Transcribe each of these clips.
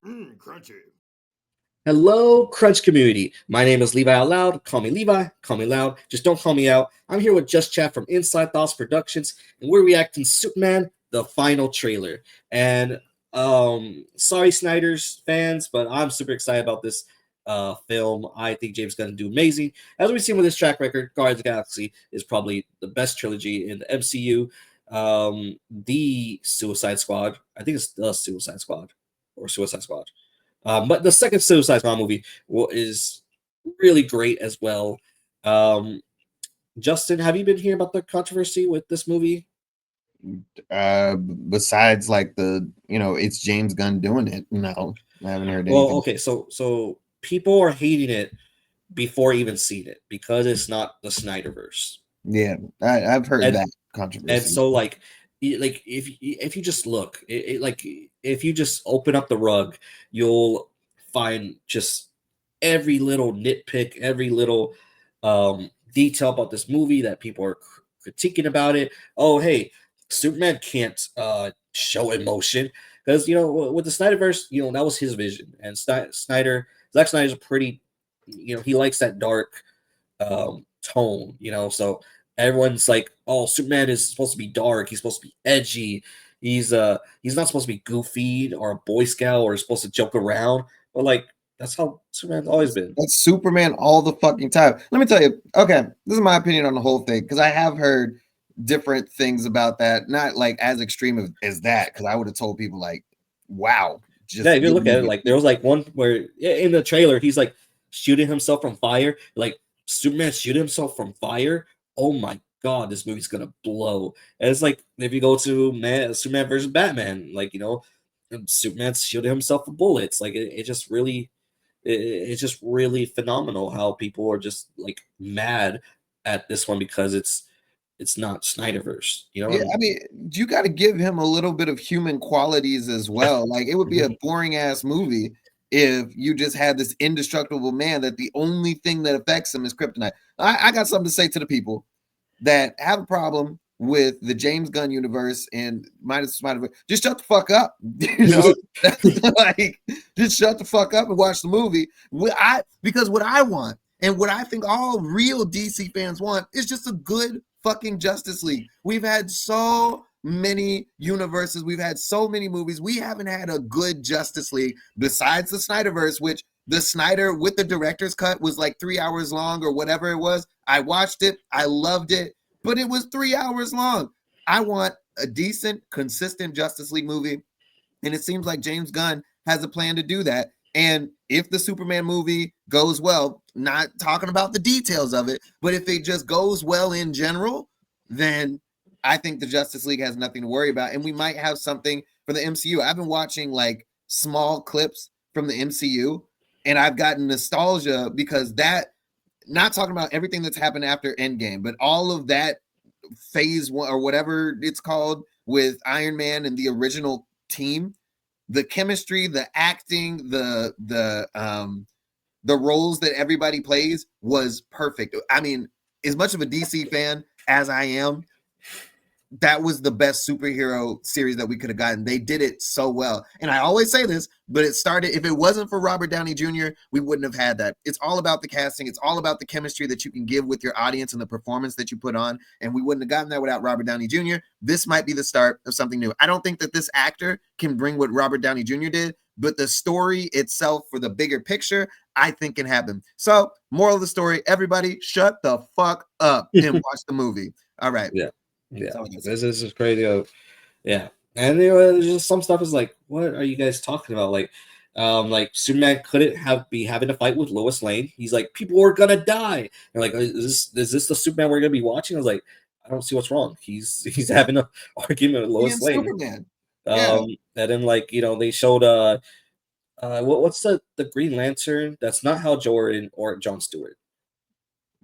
Crunchy. Hello, Crunch community. My name is Levi Out Loud. Call me Levi, call me Loud. Just don't call me out. I'm here with Just Chat from Inside Thoughts Productions, and we're reacting Superman, the final trailer. And sorry, Snyder's fans, but I'm super excited about this film. I think James Gunn do amazing. As we've seen with his track record, Guardians of the Galaxy is probably the best trilogy in the MCU. The Suicide Squad, I think it's the Suicide Squad or Suicide Squad. But the second Suicide Squad movie is really great as well. Um, Justin, have you been hearing about the controversy with this movie? Besides like it's James Gunn doing it. No, I haven't heard Well, anything. okay, so people are hating it before even seeing it because it's not the Snyderverse. Yeah, I've heard And that and controversy. so like if you just look, like if you just open up the rug, you'll find just every little nitpick, every little detail about this movie that people are critiquing about it. Oh, hey, Superman can't show emotion because with the Snyderverse, that was his vision, and Zack Snyder's a pretty, he likes that dark tone, so everyone's like, oh, Superman is supposed to be dark, he's supposed to be edgy, he's not supposed to be goofy or a boy scout or supposed to joke around, but like that's how Superman's always been. That's Superman all the fucking time. Let me tell you. Okay, this is my opinion on the whole thing because I have heard different things about that. Not like as extreme as that, because I would have told people like, "Wow, Yeah, just if you give look me at it, like there was like one where in the trailer he's like shooting himself from fire, like Superman shooting himself from fire. Oh my god, this movie's gonna blow. And it's like if you go to Superman versus Batman, like Superman's shooting himself with bullets. Like it just really, it's just really phenomenal how people are just like mad at this one because it's not Snyderverse. You know what Yeah, I I mean? mean, you got to give him a little bit of human qualities as well. Like it would be a Mhm. boring ass movie if you just had this indestructible man that the only thing that affects him is kryptonite. I got something to say to the people that have a problem with the James Gunn universe and minus Spider-Man. Just shut the fuck up. Like just shut the fuck up and watch the movie. Because what I want and what I think all real DC fans want is just a good fucking Justice League. We've had so many universes, we've had so many movies. We haven't had a good Justice League besides the Snyderverse, which the Snyder with the director's cut was like 3 hours long or whatever it was. I watched it, I loved it, but it was 3 hours long. I want a decent, consistent Justice League movie, and it seems like James Gunn has a plan to do that. And if the Superman movie goes well, not talking about the details of it, but if it just goes well in general, then I think the Justice League has nothing to worry about. And we might have something for the MCU. I've been watching like small clips from the MCU, and I've gotten nostalgia because that, not talking about everything that's happened after Endgame, but all of that phase one or whatever it's called with Iron Man and the original team, the chemistry, the acting, the roles that everybody plays was perfect. I mean, as much of a DC fan as I am, that was the best superhero series that we could have gotten. They did it so well. And I always say this, but it started, if it wasn't for Robert Downey Jr., we wouldn't have had that. It's all about the casting. It's all about the chemistry that you can give with your audience and the performance that you put on. And we wouldn't have gotten that without Robert Downey Jr. This might be the start of something new. I don't think that this actor can bring what Robert Downey Jr. did, but the story itself for the bigger picture, I think can happen. So, moral of the story, everybody shut the fuck up and watch the movie. All right. Yeah, yeah. That's all I gotta say. This is crazy. Yeah, and there's just some stuff is like, what are you guys talking about? Like Superman couldn't be having a fight with Lois Lane. He's like, people are gonna die. And like, is this the Superman we're gonna be watching? I was like, I don't see what's wrong. He's having an argument with Lois Being Lane. Superman. Yeah. And then like they showed what's the Green Lantern? That's not Hal Jordan or John Stewart.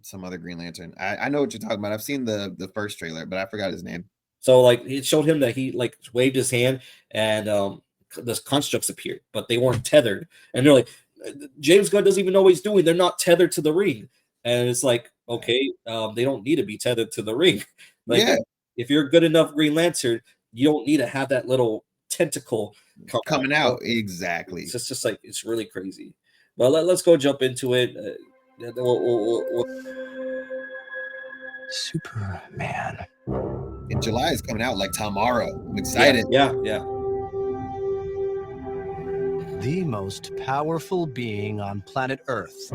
Some other Green Lantern. I know what you're talking about. I've seen the first trailer, but I forgot his name. So like it showed him that he like waved his hand and the constructs appeared, but they weren't tethered. And they're like, James Gunn doesn't even know what he's doing. They're not tethered to the ring. And it's like, okay, they don't need to be tethered to the ring. Like Yeah. if you're a good enough Green Lantern, you don't need to have that little tentacle coming out. Exactly. It's just like it's really crazy. But let's go jump into it. Superman. In July is coming out like tomorrow. I'm excited. Yeah. The most powerful being on planet Earth.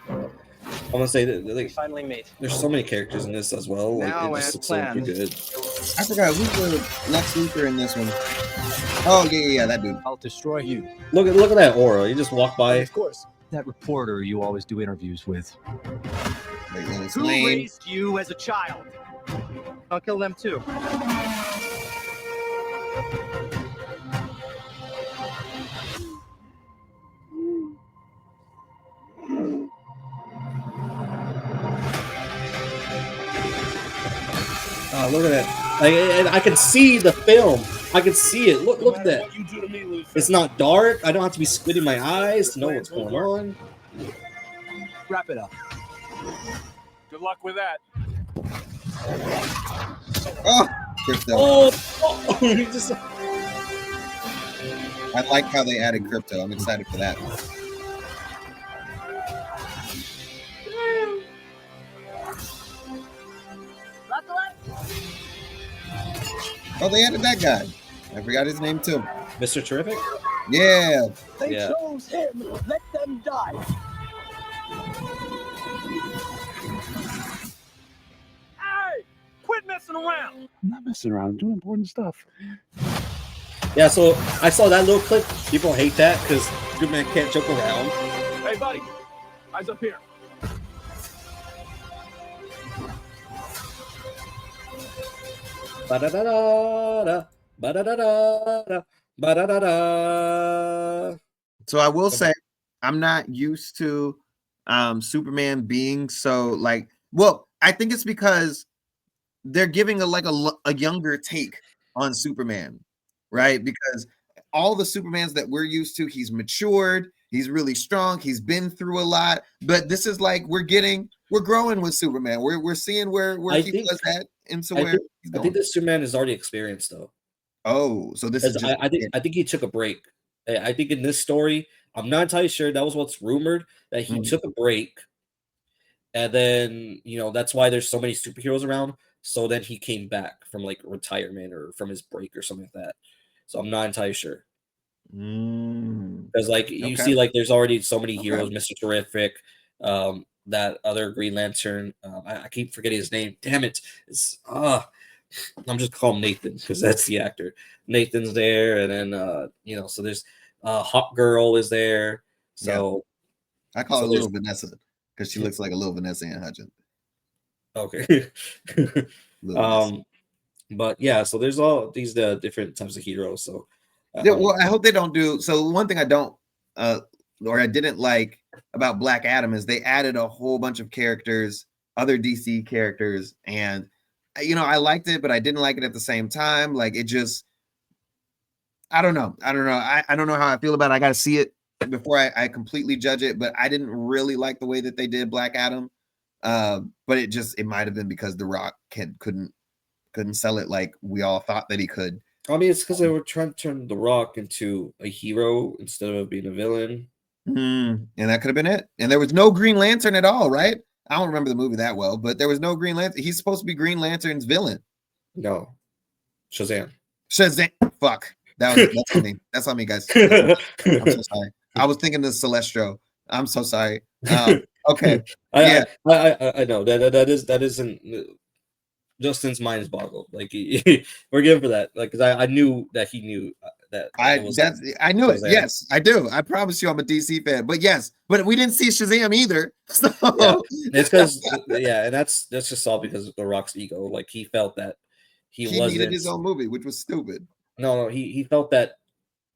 I'm gonna say that like, finally meet. there's so many characters in this as well. Like Now it just as looks so planned. good. I forgot who's the Lex Luthor in this one. Oh yeah, that dude. I'll destroy you. Look at that aura. You just walk by. Of course. That reporter you always do interviews with. Like, Lois Who Lane. raised you as a child? I'll kill them too. Oh, look at that! Like, and I can see the film. I can see it. Look at that. It's not dark. I don't have to be squinting my eyes to know what's going on. Wrap it up. Good luck with that. Oh, Crypto. Oh, he just. I like how they added Crypto. I'm excited for that. Oh, they added that guy. I forgot his name too. Mr. Terrific? Yeah. They Yeah. chose him. Let them die. Hey, quit messing around. I'm not messing around. I'm doing important stuff. Yeah, so I saw that little clip. People hate that because good man can't joke around. Hey, buddy, eyes up here. Ba-da-da-da-da, ba-da-da-da-da, ba-da-da-da. So I will say I'm not used to Superman being so like. Well, I think it's because they're giving a younger take on Superman, right? Because all the Supermans that we're used to, he's matured, he's really strong, he's been through a lot. But this is like we're growing with Superman. We're seeing where he was at into where he's I going. think this Superman is already experienced though. Oh, so this is just I think he took a break. I think in this story, I'm not entirely sure. That was what's rumored, that he took a break, and then that's why there's so many superheroes around. So then he came back from like retirement or from his break or something like that. So I'm not entirely sure because like you see like there's already so many heroes, Mr. Terrific, that other Green Lantern. I keep forgetting his name. Damn it! I'm just calling him Nathan because that's the actor. Nathan's there, and then so there's Hawk Girl is there. So I call her Little Vanessa because she looks like a little Vanessa Ann Hudgens. Okay. But yeah, so there's all these different types of heroes. So well, I hope they don't do. So one thing I don't or I didn't like about Black Adam is they added a whole bunch of characters, other DC characters, and I liked it, but I didn't like it at the same time. Like it just, I don't know. I don't know how I feel about it. I got to see it before I completely judge it. But I didn't really like the way that they did Black Adam. But it might have been because The Rock couldn't sell it like we all thought that he could. I mean, it's because they were trying to turn The Rock into a hero instead of being a villain. And that could have been it. And there was no Green Lantern at all, right? I don't remember the movie that well, but there was no Green Lantern. He's supposed to be Green Lantern's villain. No. Shazam. Fuck. That's on me. That's on me, guys. I'm so sorry. I was thinking of Celestro. I'm so sorry. Okay. I know that isn't Justin's mind is boggled. Like we're given for that. Like, because I knew that he knew that. I knew it. Yes, I do. I promise you, I'm a DC fan. But yes, but we didn't see Shazam either. So it's because and that's just all because of The Rock's ego. Like he felt that he needed his own movie, which was stupid. No, he felt that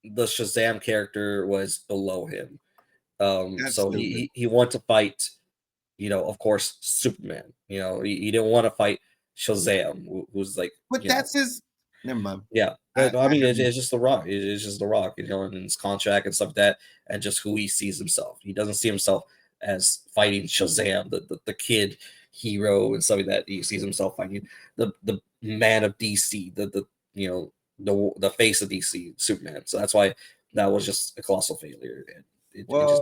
the Shazam character was below him. So he wanted to fight, of course, Superman. He didn't want to fight Shazam, who's like. But that's his. Never mind. Yeah, I mean, it's just The Rock. It's just The Rock, and his contract and stuff like that, and just who he sees himself. He doesn't see himself as fighting Shazam, the kid hero and stuff like that. He sees himself fighting the man of DC, the the face of DC, Superman. So that's why that was just a colossal failure. And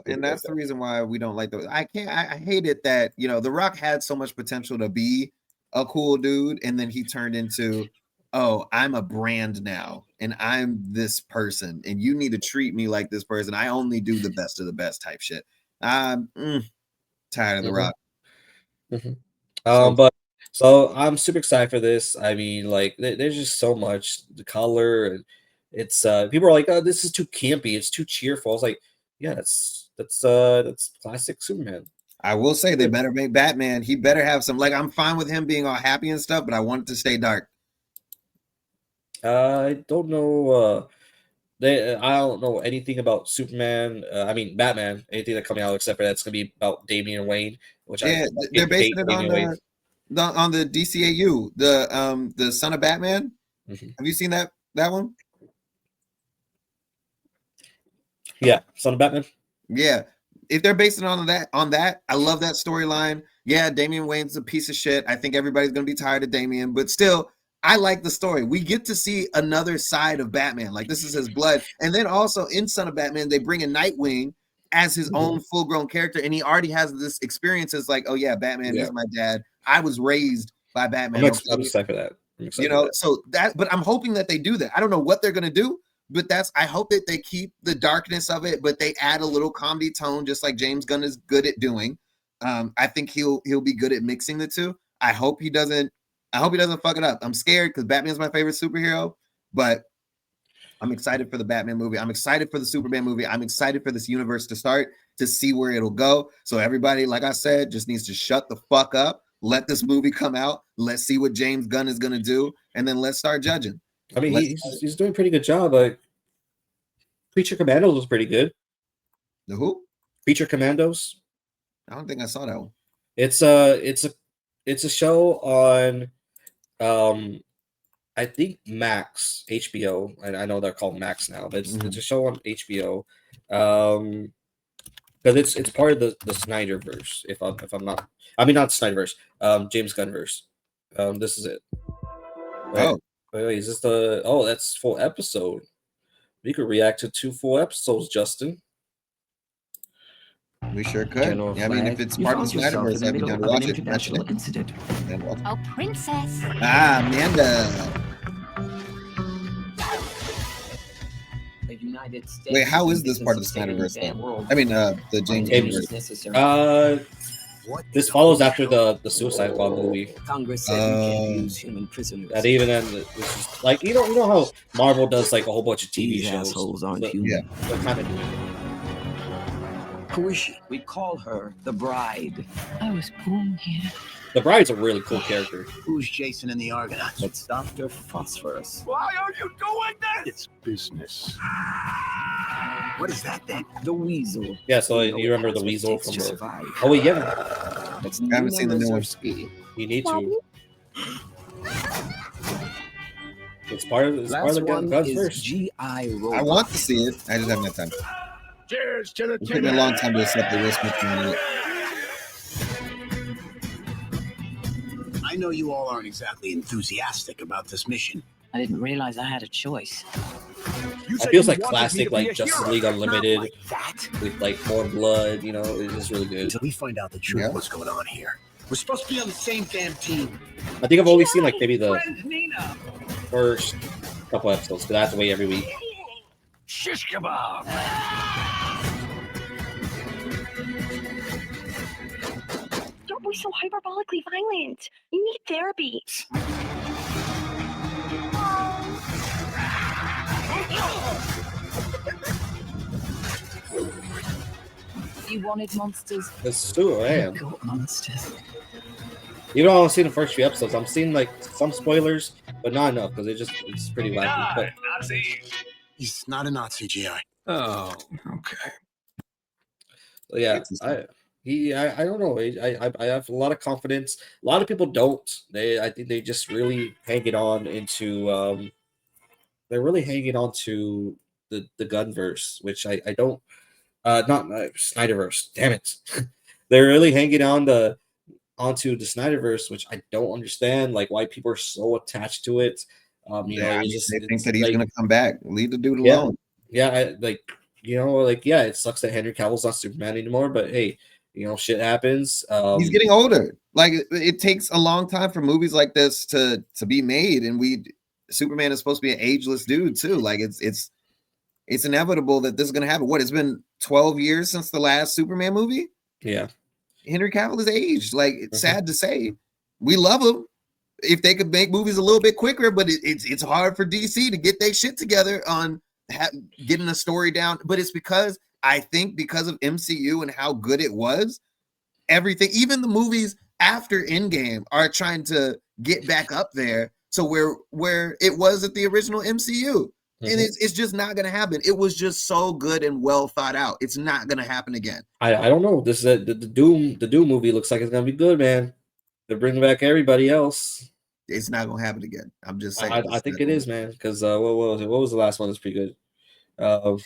and that's the reason why we don't like those. I hate it that The Rock had so much potential to be a cool dude, and then he turned into, oh, I'm a brand now, and I'm this person, and you need to treat me like this person. I only do the best of the best type shit. I'm tired of The Rock. So I'm super excited for this. I mean, like, there's just so much. The color, and it's people are like, oh, this is too campy, it's too cheerful. I was like, yeah, that's classic Superman. I will say they better make Batman. He better have some, like, I'm fine with him being all happy and stuff, but I want it to stay dark. I don't know. I don't know anything about Superman. I mean, Batman. Anything that coming out except for that's gonna be about Damian Wayne, which they're basing it on the DCAU, the Son of Batman. Mm-hmm. Have you seen that one? Yeah, Son of Batman. Yeah, if they're basing it on that, I love that storyline. Yeah, Damian Wayne's a piece of shit. I think everybody's gonna be tired of Damian, but still, I like the story. We get to see another side of Batman. Like, this is his blood. And then also in Son of Batman, they bring in Nightwing as his own full-grown character, and he already has this experience as like, oh yeah, Batman is my dad. I was raised by Batman. I'm excited for that. So that, but I'm hoping that they do that. I don't know what they're gonna do, but I hope that they keep the darkness of it, but they add a little comedy tone, just like James Gunn is good at doing. I think he'll be good at mixing the two. I hope he doesn't fuck it up. I'm scared because Batman's my favorite superhero, but I'm excited for the Batman movie. I'm excited for the Superman movie. I'm excited for this universe to start, to see where it'll go. So everybody, like I said, just needs to shut the fuck up. Let this movie come out. Let's see what James Gunn is going to do, and then let's start judging. I mean, he's doing a pretty good job. Like, Creature Commandos was pretty good. The who? Creature Commandos. I don't think I saw that one. It's a show on I think Max, HBO, and I know they're called Max now, but it's a show on HBO. Because it's part of the Snyderverse. If I'm not, I mean, not Snyderverse. James Gunnverse. This is it. Wait, is this the? Oh, that's full episode. We could react to 2 full episodes, Justin. We sure could. Yeah, I mean, if it's part of the Snyderverse, I'd be down to watch it. Incident. Oh, princess. Amanda. United States. Wait, how is this part of the Snyderverse? I mean, the James Gunn. This follows after the Suicide Squad movie. Congress said we can't use human prisoners. That even then, this is like you know how Marvel does like a whole bunch of TV shows. Assholes aren't human. Yeah, they're kind of doing it. Who is she? We call her the Bride. I was born here. The Bride's a really cool character. Who's Jason and the Argonauts? It's Dr. Phosphorus. Why are you doing this? It's business. What is that then? The Weasel. Yeah, so you remember the Weasel from the... Oh, wait, yeah. It's I haven't seen the new one. You need to. It's part of the Guns first. G.I. I want to see it. I just haven't had time. Cheers to the It's taken a long time to accept the risk. I know you all aren't exactly enthusiastic about this mission. I didn't realize I had a choice. It feels like classic, like Justice League Unlimited, with like more blood. You know, it's really good. Until we find out the truth of what's going on here. We're supposed to be on the same damn team. I think I've only seen like maybe the first couple episodes, because I have to wait every week. Shish kebab. Don't be so hyperbolically violent. You need therapy. You wanted monsters. That's true, I am. Got monsters. Even though I've seen the first few episodes, I'm seeing like some spoilers, but not enough because it's pretty wacky. But he's not a Nazi, GI. Oh, okay. So yeah, I don't know. I have a lot of confidence. A lot of people don't. I think they just really hanging on into they're really hanging on to the Gunverse, which I don't not Snyderverse. Damn it. They're really hanging onto the Snyderverse, which I don't understand, like why people are so attached to it. They think that he's gonna come back. Leave the dude alone. It sucks that Henry Cavill's not Superman anymore, but hey, shit happens. He's getting older. Like it takes a long time for movies like this to be made, and Superman is supposed to be an ageless dude too. Like it's inevitable that this is gonna happen. What, it's been 12 years since the last Superman movie? Yeah. Henry Cavill is aged. Like, it's sad to say. We love him. If they could make movies a little bit quicker, but it's hard for DC to get their shit together on getting a story down. But it's because of MCU and how good it was. Everything, even the movies after Endgame, are trying to get back up there. So where it was at the original MCU. And it's just not going to happen. It was just so good and well thought out. It's not going to happen again. I don't know. This is the Doom movie looks like it's going to be good, man. They're bringing back everybody else. It's not going to happen again. I'm just saying. I think it is, man. Because what was the last one that's pretty good?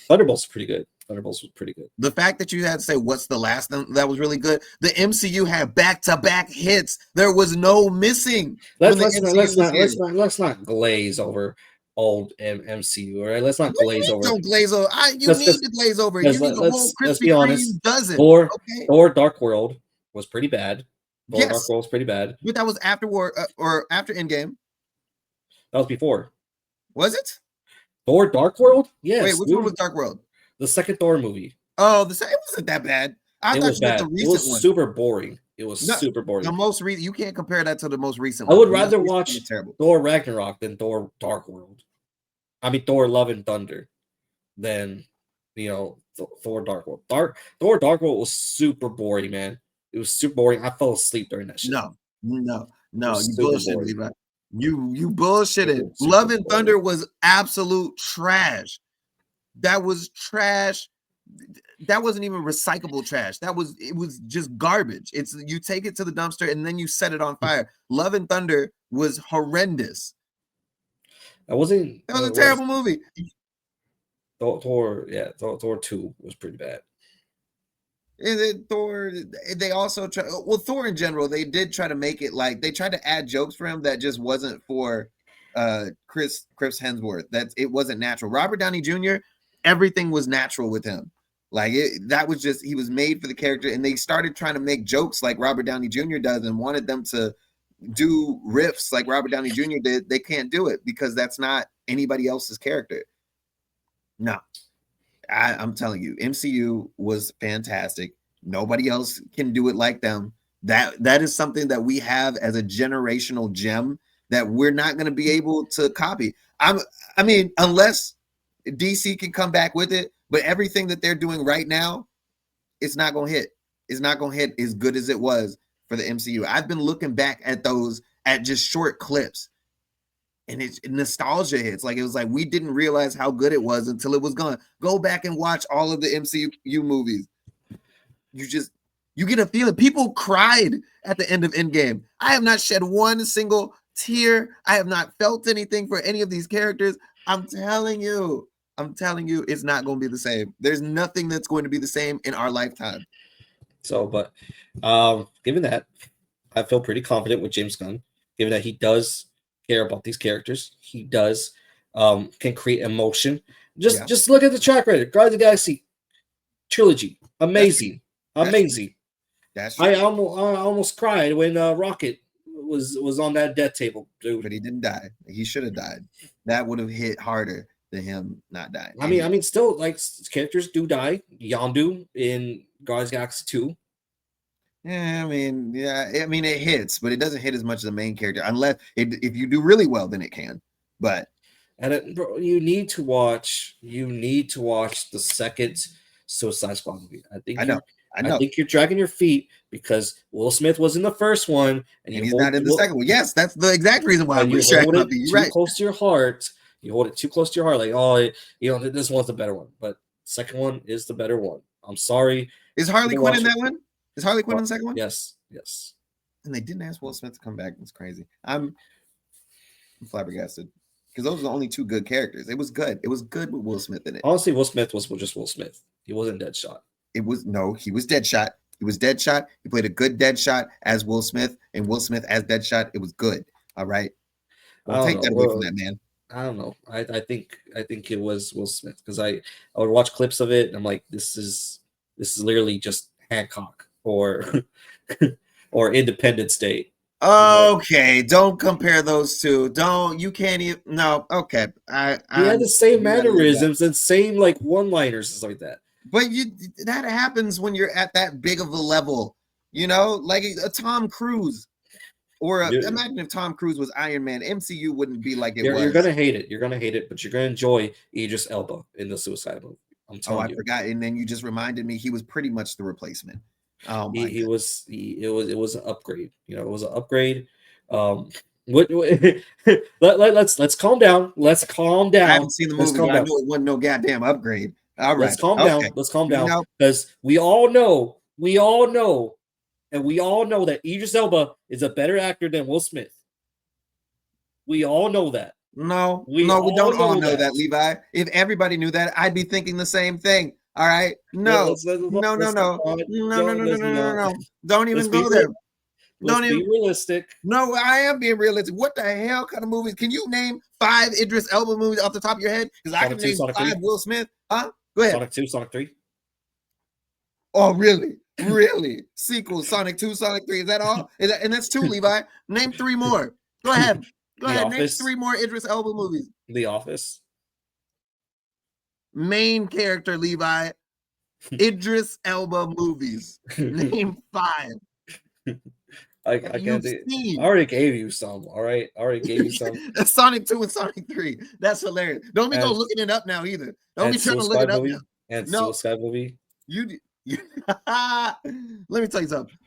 Thunderbolts pretty good. Thunderbolts was pretty good. The fact that you had to say what's the last one that was really good. The MCU had back-to-back hits. There was no missing. Let's not glaze over old MCU, all right? Let's not glaze over. Don't glaze over. You need to glaze over. You need the whole Krispy Kreme dozen. Thor Dark World was pretty bad. Dark World was pretty bad. But that was after or after Endgame. That was before. Was it? Thor Dark World? Yes. Wait, which one was Dark World? The second Thor movie. Oh, it wasn't that bad. It was bad. It was super boring. It was super boring. The most recent, you can't compare that to the most recent one. I would rather watch Thor Ragnarok than Thor Dark World. I mean, Thor Love and Thunder than, Thor Dark World. Thor Dark World was super boring, man. It was super boring. I fell asleep during that shit. No. You bullshitted, Levi. You bullshitted. Love and Thunder was absolute trash. That was trash. That wasn't even recyclable trash. It was just garbage. You take it to the dumpster and then you set it on fire. Love and Thunder was horrendous. That was a terrible movie. Thor 2 was pretty bad. And then Thor, they also Thor in general, they did try to make it like they tried to add jokes for him that just wasn't for Chris Hemsworth. It wasn't natural. Robert Downey Jr., everything was natural with him. Like that was just, he was made for the character, and they started trying to make jokes like Robert Downey Jr. does and wanted them to do riffs like Robert Downey Jr. did. They can't do it because that's not anybody else's character. No, I'm telling you, MCU was fantastic. Nobody else can do it like them. That is something that we have as a generational gem that we're not going to be able to copy. I mean, unless DC can come back with it, but everything that they're doing right now, it's not going to hit. It's not going to hit as good as it was for the MCU. I've been looking back at those, at just short clips, and it's nostalgia hits. Like, it was like, we didn't realize how good it was until it was gone. Go back and watch all of the MCU movies. You get a feeling. People cried at the end of Endgame. I have not shed one single tear. I have not felt anything for any of these characters. I'm telling you, it's not going to be the same. There's nothing that's going to be the same in our lifetime. So, but given that, I feel pretty confident with James Gunn, given that he does care about these characters. He does can create emotion. Just look at the track record. Guardians of the Galaxy trilogy. Amazing. That's true. I almost cried when Rocket was on that death table, dude. But he didn't die. He should have died. That would have hit harder than him not dying. I mean, still, like, characters do die. Yondu in Guardians of the Galaxy 2. Yeah, I mean, it hits, but it doesn't hit as much as the main character, unless if you do really well, then it can. But bro, you need to watch the second Suicide Squad movie. I know. I think you're dragging your feet because Will Smith was in the first one, and he's not in the second one. Yes, that's the exact reason why you hold it too close to your heart. You hold it too close to your heart, like, this one's the better one, but second one is the better one. I'm sorry. Is Harley Quinn in that one? Is Harley Quinn in the second one? Yes. And they didn't ask Will Smith to come back. It's crazy. I'm flabbergasted because those are the only two good characters. It was good. It was good with Will Smith in it. Honestly, Will Smith was just Will Smith. He wasn't Deadshot. He was Deadshot. He was Deadshot. He played a good Deadshot as Will Smith, and Will Smith as Deadshot. It was good. All right. Don't take that away from that man. I don't know. I think it was Will Smith because I would watch clips of it and I'm like, this is literally just Hancock or or Independence Day. Okay, don't compare those two. You can't even. No, okay. He had the same you gotta leave that. mannerisms and same like one-liners and stuff like that. But that happens when you're at that big of a level, like a Tom Cruise. Or imagine if Tom Cruise was Iron Man, MCU wouldn't be like it was. You're gonna hate it. You're gonna hate it, but you're gonna enjoy Idris Elba in the Suicide movie. I'm telling you. I forgot, and then you just reminded me he was pretty much the replacement. Oh my! It was an upgrade. It was an upgrade. Let's calm down. Let's calm down. I haven't seen the movie, but I know it wasn't no goddamn upgrade. All right, let's calm down. Let's calm down because we all know that Idris Elba is a better actor than Will Smith. We all know that. No, we don't all know that, Levi. If everybody knew that, I'd be thinking the same thing. All right. No. Don't even go there. Don't even be realistic. No, I am being realistic. What the hell kind of movies? Can you name 5 Idris Elba movies off the top of your head? Because I can name 5 Will Smith. Huh? Go ahead. Sonic 2, Sonic 3. Oh, really? Really? Sequels, Sonic 2, Sonic 3. Is that all? And that's 2, Levi. Name 3 more. Go ahead. Go ahead. Name 3 more Idris Elba movies. The Office. Main character, Levi. Idris Elba movies. Name 5. I can't do it. I already gave you some. All right. I already gave you some. Sonic 2 and Sonic 3. That's hilarious. Don't be go looking it up now either. Don't be trying to look it up now. And Suicide movie. Let me tell you something.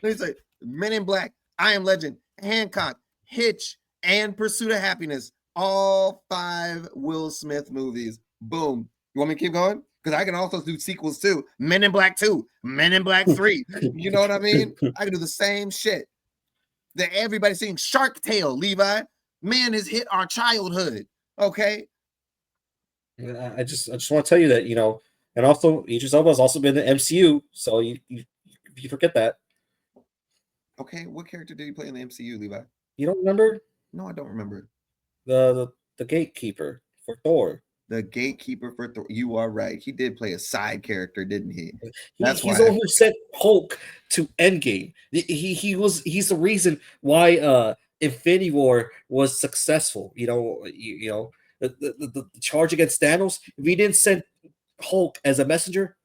Men in Black, I Am Legend, Hancock, Hitch, and Pursuit of Happiness. All 5 Will Smith movies. Boom. You want me to keep going? Because I can also do sequels too. Men in Black 2, Men in Black 3. You know what I mean? I can do the same shit. That everybody's seeing. Shark Tale, Levi. Man has hit our childhood. Okay. I just want to tell you that, and also Idris Elba has also been in the MCU, so you forget that. Okay, what character did he play in the MCU, Levi? You don't remember? No, I don't remember. The gatekeeper for Thor. The gatekeeper for Thor. You are right. He did play a side character, didn't he? He's the one who sent Hulk to Endgame. He's the reason why Infinity War was successful. The charge against Thanos. If he didn't send Hulk as a messenger,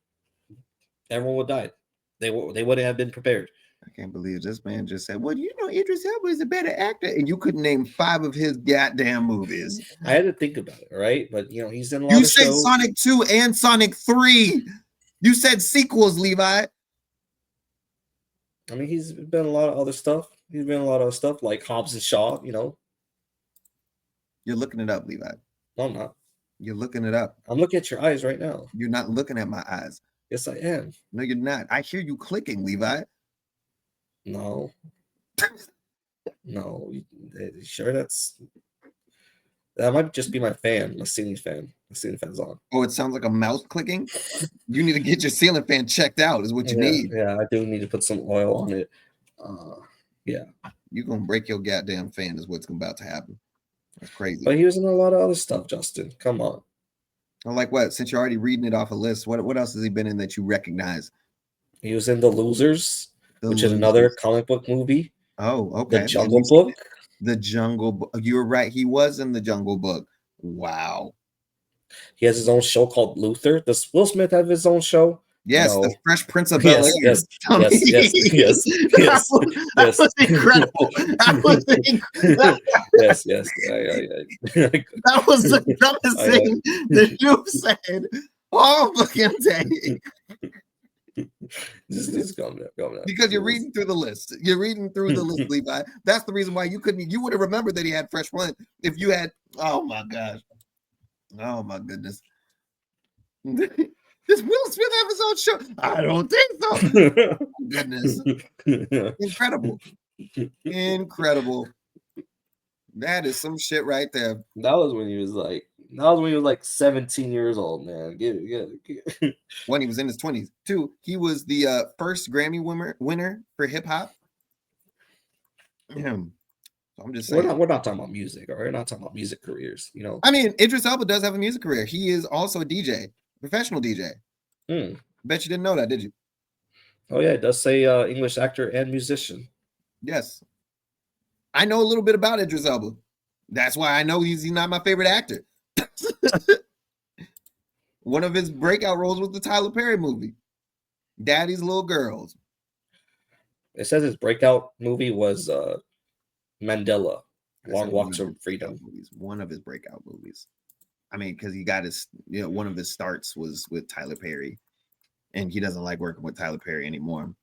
everyone would die. They wouldn't have been prepared. I can't believe this man just said, well, Idris Elba is a better actor, and you couldn't name 5 of his goddamn movies. I had to think about it, all right? But he's in a lot of shows. You said Sonic 2 and Sonic 3. You said sequels, Levi. I mean, he's been a lot of other stuff. He's been a lot of stuff like Hobbs and Shaw, You're looking it up, Levi. No, I'm not. You're looking it up. I'm looking at your eyes right now. You're not looking at my eyes. Yes, I am. No, you're not. I hear you clicking, Levi. No. No. Sure, that might just be my fan, my ceiling fan. The ceiling fan's on. Oh, it sounds like a mouse clicking? You need to get your ceiling fan checked out is what you need. Yeah, I do need to put some oil on it. Yeah. You're going to break your goddamn fan is what's about to happen. That's crazy. But he was in a lot of other stuff, Justin. Come on. Oh, like what? Since you're already reading it off a list, what else has he been in that you recognize? He was in The Losers, which is another comic book movie. Oh, okay. The Jungle Book. The Jungle Book. You're right. He was in The Jungle Book. Wow. He has his own show called Luther. Does Will Smith have his own show? Yes, The Fresh Prince of Bel-Air. Yes. That was incredible. Yes. That was the dumbest thing that you said all fucking day. Just calm down. Because you're reading through the list. Levi. That's the reason why you would have remembered that he had Fresh Prince if you had. Oh my gosh. Oh my goodness. Does Will Smith have his own show? I don't think so. Goodness. Incredible. That is some shit right there. That was when he was like 17 years old, man. Get it. When he was in his 20s. 2, he was the first Grammy winner for hip hop. So So I'm just saying. We're not talking about music, or we're not talking about music careers. You know, I mean, Idris Elba does have a music career. He is also a DJ, professional DJ. Bet you didn't know that, did you? Oh yeah, it does say English actor and musician. Yes. I know a little bit about Idris Elba. That's why I know he's not my favorite actor. One of his breakout roles was the Tyler Perry movie, Daddy's Little Girls. It says his breakout movie was Mandela, Long Walk to Freedom. One of his breakout movies. I mean, because he got his, one of his starts was with Tyler Perry, and he doesn't like working with Tyler Perry anymore.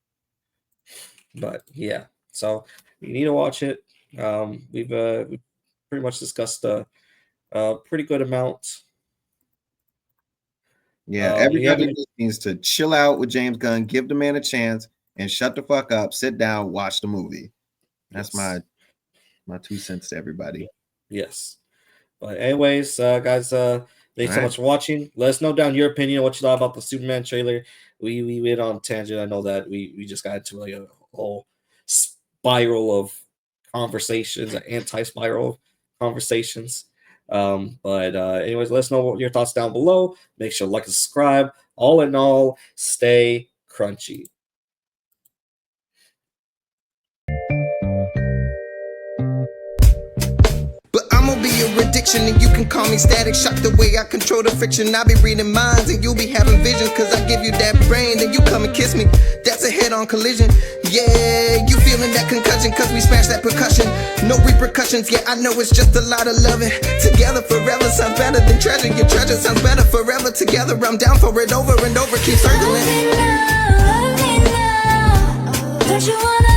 But yeah, so you need to watch it. We've pretty much discussed a pretty good amount. Yeah, everybody just needs to chill out with James Gunn, give the man a chance, and shut the fuck up, sit down, watch the movie. That's my 2 cents to everybody. Yes. But anyways, guys, thanks so much for watching. Let us know down your opinion, what you thought about the Superman trailer. We went on a tangent. I know that we just got into like a whole spiral of conversations, an anti-spiral conversations. But anyways, let us know what your thoughts down below. Make sure to like and subscribe. All in all, stay crunchy. I'ma be your addiction and you can call me Static Shock. The way I control the friction, I be reading minds and you'll be having visions, cause I give you that brain, then you come and kiss me. That's a head-on collision. Yeah, you feeling that concussion, cause we smash that percussion. No repercussions, yeah, I know it's just a lot of loving. Together forever sounds better than treasure. Your treasure sounds better forever together. I'm down for it over and over, keep circling. Love me now. Don't you wanna